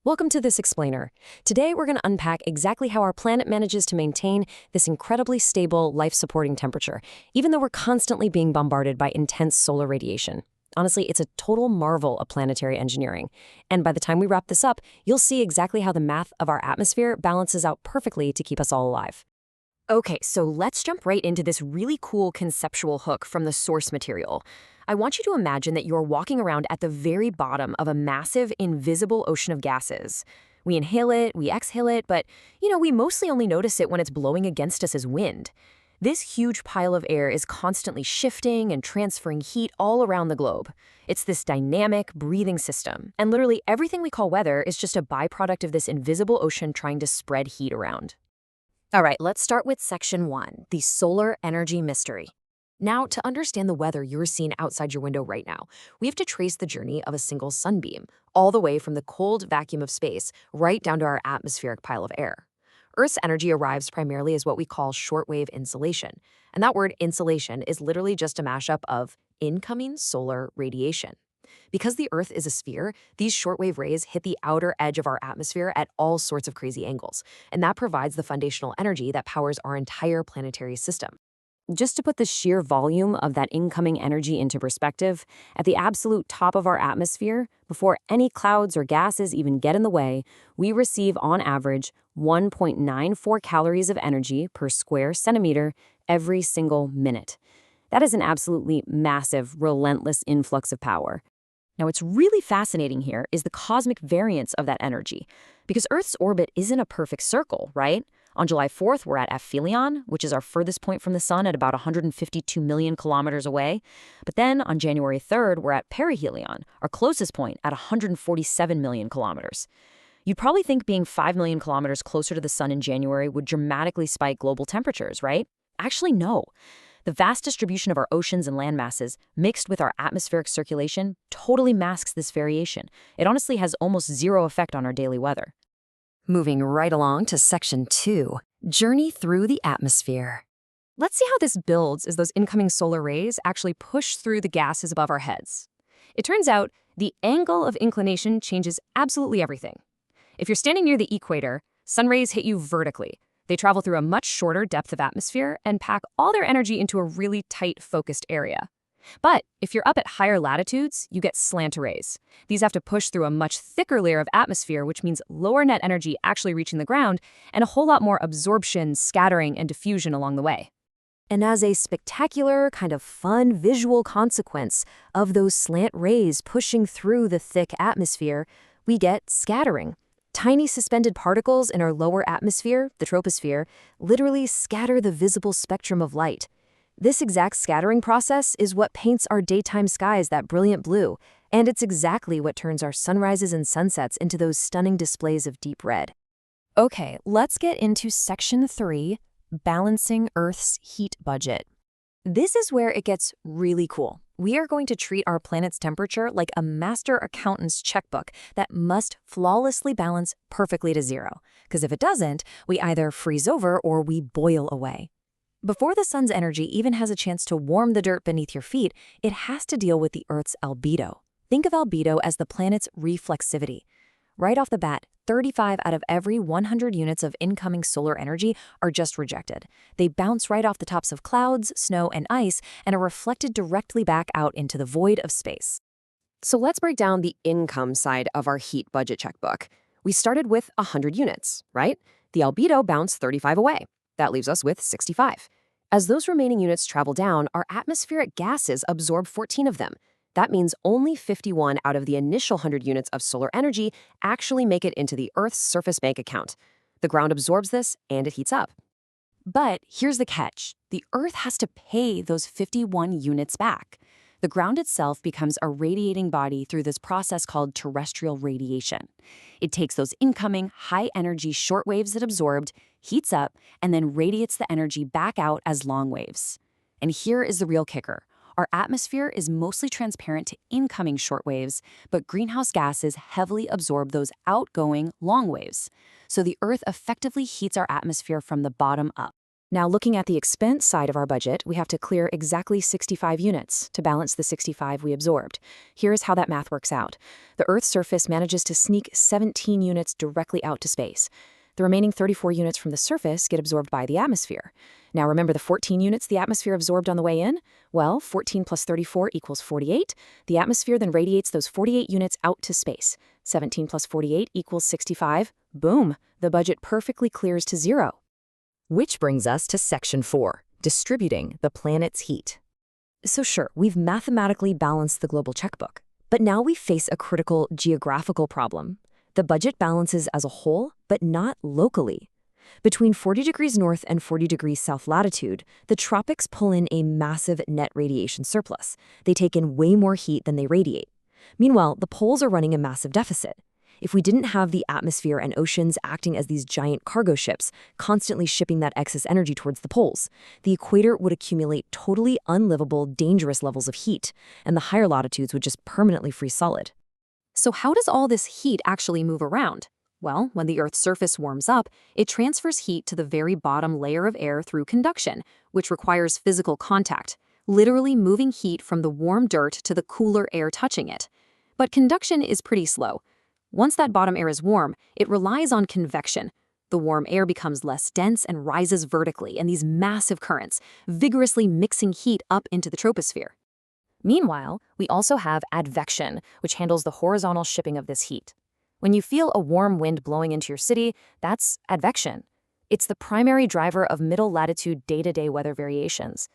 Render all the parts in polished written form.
Welcome to This Explainer. Today we're going to unpack exactly how our planet manages to maintain this incredibly stable, life-supporting temperature, even though we're constantly being bombarded by intense solar radiation. Honestly, it's a total marvel of planetary engineering. And by the time we wrap this up, you'll see exactly how the math of our atmosphere balances out perfectly to keep us all alive. Okay, so let's jump right into this really cool conceptual hook from the source material. I want you to imagine that you're walking around at the very bottom of a massive, invisible ocean of gases. We inhale it, we exhale it, but, we mostly only notice it when it's blowing against us as wind. This huge pile of air is constantly shifting and transferring heat all around the globe. It's this dynamic, breathing system, and literally everything we call weather is just a byproduct of this invisible ocean trying to spread heat around. All right, let's start with Section 1, the solar energy mystery. Now, to understand the weather you're seeing outside your window right now, we have to trace the journey of a single sunbeam, all the way from the cold vacuum of space right down to our atmospheric pile of air. Earth's energy arrives primarily as what we call shortwave insolation, and that word insolation is literally just a mashup of incoming solar radiation. Because the Earth is a sphere, these shortwave rays hit the outer edge of our atmosphere at all sorts of crazy angles, and that provides the foundational energy that powers our entire planetary system. Just to put the sheer volume of that incoming energy into perspective, at the absolute top of our atmosphere, before any clouds or gases even get in the way, we receive on average 1.94 calories of energy per square centimeter every single minute. That is an absolutely massive, relentless influx of power. Now, what's really fascinating here is the cosmic variance of that energy, because Earth's orbit isn't a perfect circle, right? On July 4th, we're at aphelion, which is our furthest point from the sun at about 152 million kilometers away. But then on January 3rd, we're at perihelion, our closest point at 147 million kilometers. You'd probably think being 5 million kilometers closer to the sun in January would dramatically spike global temperatures, right? Actually, no. The vast distribution of our oceans and land masses, mixed with our atmospheric circulation, totally masks this variation. It honestly has almost zero effect on our daily weather. Moving right along to Section 2, Journey Through the Atmosphere. Let's see how this builds as those incoming solar rays actually push through the gases above our heads. It turns out the angle of inclination changes absolutely everything. If you're standing near the equator, sun rays hit you vertically. They travel through a much shorter depth of atmosphere and pack all their energy into a really tight, focused area. But if you're up at higher latitudes, you get slant rays. These have to push through a much thicker layer of atmosphere, which means lower net energy actually reaching the ground and a whole lot more absorption, scattering, and diffusion along the way. And as a spectacular, kind of fun visual consequence of those slant rays pushing through the thick atmosphere, we get scattering. Tiny suspended particles in our lower atmosphere, the troposphere, literally scatter the visible spectrum of light. This exact scattering process is what paints our daytime skies that brilliant blue, and it's exactly what turns our sunrises and sunsets into those stunning displays of deep red. Okay, let's get into Section 3, Balancing Earth's Heat Budget. This is where it gets really cool. We are going to treat our planet's temperature like a master accountant's checkbook that must flawlessly balance perfectly to zero. Because if it doesn't, we either freeze over or we boil away. Before the sun's energy even has a chance to warm the dirt beneath your feet, it has to deal with the Earth's albedo. Think of albedo as the planet's reflexivity. Right off the bat, 35 out of every 100 units of incoming solar energy are just rejected. They bounce right off the tops of clouds, snow, and ice and are reflected directly back out into the void of space. So let's break down the income side of our heat budget checkbook. We started with 100 units, right? The albedo bounced 35 away. That leaves us with 65. As those remaining units travel down, our atmospheric gases absorb 14 of them. That means only 51 out of the initial 100 units of solar energy actually make it into the Earth's surface bank account. The ground absorbs this, and it heats up. But here's the catch. The Earth has to pay those 51 units back. The ground itself becomes a radiating body through this process called terrestrial radiation. It takes those incoming, high-energy short waves it absorbed, heats up, and then radiates the energy back out as long waves. And here is the real kicker. Our atmosphere is mostly transparent to incoming short waves, but greenhouse gases heavily absorb those outgoing long waves. So the Earth effectively heats our atmosphere from the bottom up. Now, looking at the expense side of our budget, we have to clear exactly 65 units to balance the 65 we absorbed. Here's how that math works out. The Earth's surface manages to sneak 17 units directly out to space. The remaining 34 units from the surface get absorbed by the atmosphere. Now, remember the 14 units the atmosphere absorbed on the way in? Well, 14 plus 34 equals 48. The atmosphere then radiates those 48 units out to space. 17 plus 48 equals 65. Boom! The budget perfectly clears to zero. Which brings us to Section 4, distributing the planet's heat. So sure, we've mathematically balanced the global checkbook, but now we face a critical geographical problem. The budget balances as a whole, but not locally. Between 40 degrees north and 40 degrees south latitude, the tropics pull in a massive net radiation surplus. They take in way more heat than they radiate. Meanwhile, the poles are running a massive deficit. If we didn't have the atmosphere and oceans acting as these giant cargo ships, constantly shipping that excess energy towards the poles, the equator would accumulate totally unlivable, dangerous levels of heat, and the higher latitudes would just permanently freeze solid. So how does all this heat actually move around? Well, when the Earth's surface warms up, it transfers heat to the very bottom layer of air through conduction, which requires physical contact, literally moving heat from the warm dirt to the cooler air touching it. But conduction is pretty slow. Once that bottom air is warm, it relies on convection. The warm air becomes less dense and rises vertically in these massive currents, vigorously mixing heat up into the troposphere. Meanwhile, we also have advection, which handles the horizontal shipping of this heat. When you feel a warm wind blowing into your city, that's advection. It's the primary driver of middle-latitude day-to-day weather variations.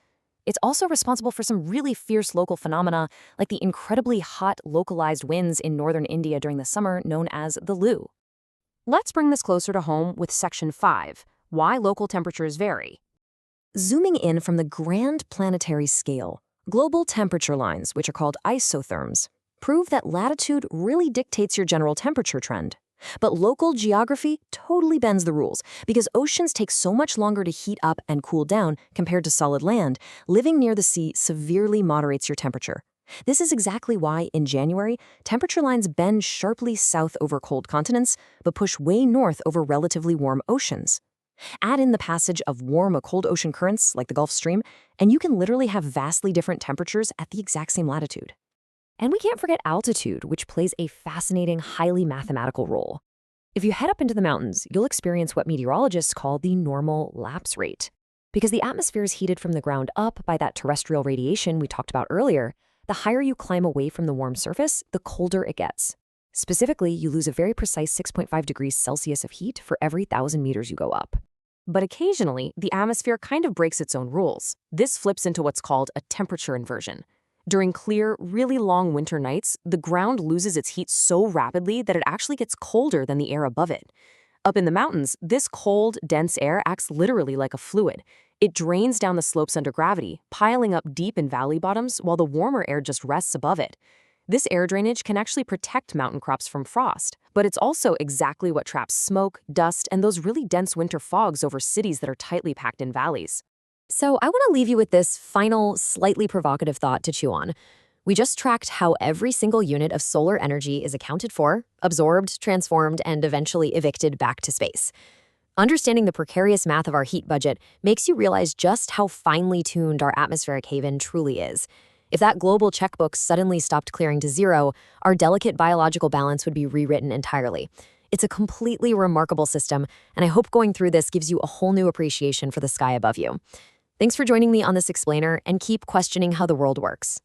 It's also responsible for some really fierce local phenomena, like the incredibly hot localized winds in northern India during the summer known as the Lu. Let's bring this closer to home with Section 5, why local temperatures vary. Zooming in from the grand planetary scale, global temperature lines, which are called isotherms, prove that latitude really dictates your general temperature trend. But local geography totally bends the rules, because oceans take so much longer to heat up and cool down compared to solid land. Living near the sea severely moderates your temperature. This is exactly why, in January, temperature lines bend sharply south over cold continents, but push way north over relatively warm oceans. Add in the passage of warm or cold ocean currents, like the Gulf Stream, and you can literally have vastly different temperatures at the exact same latitude. And we can't forget altitude, which plays a fascinating, highly mathematical role. If you head up into the mountains, you'll experience what meteorologists call the normal lapse rate. Because the atmosphere is heated from the ground up by that terrestrial radiation we talked about earlier, the higher you climb away from the warm surface, the colder it gets. Specifically, you lose a very precise 6.5 degrees Celsius of heat for every 1,000 meters you go up. But occasionally, the atmosphere kind of breaks its own rules. This flips into what's called a temperature inversion. During clear, really long winter nights, the ground loses its heat so rapidly that it actually gets colder than the air above it. Up in the mountains, this cold, dense air acts literally like a fluid. It drains down the slopes under gravity, piling up deep in valley bottoms while the warmer air just rests above it. This air drainage can actually protect mountain crops from frost, but it's also exactly what traps smoke, dust, and those really dense winter fogs over cities that are tightly packed in valleys. So I want to leave you with this final, slightly provocative thought to chew on. We just tracked how every single unit of solar energy is accounted for, absorbed, transformed, and eventually evicted back to space. Understanding the precarious math of our heat budget makes you realize just how finely tuned our atmospheric haven truly is. If that global checkbook suddenly stopped clearing to zero, our delicate biological balance would be rewritten entirely. It's a completely remarkable system, and I hope going through this gives you a whole new appreciation for the sky above you. Thanks for joining me on this explainer, and keep questioning how the world works.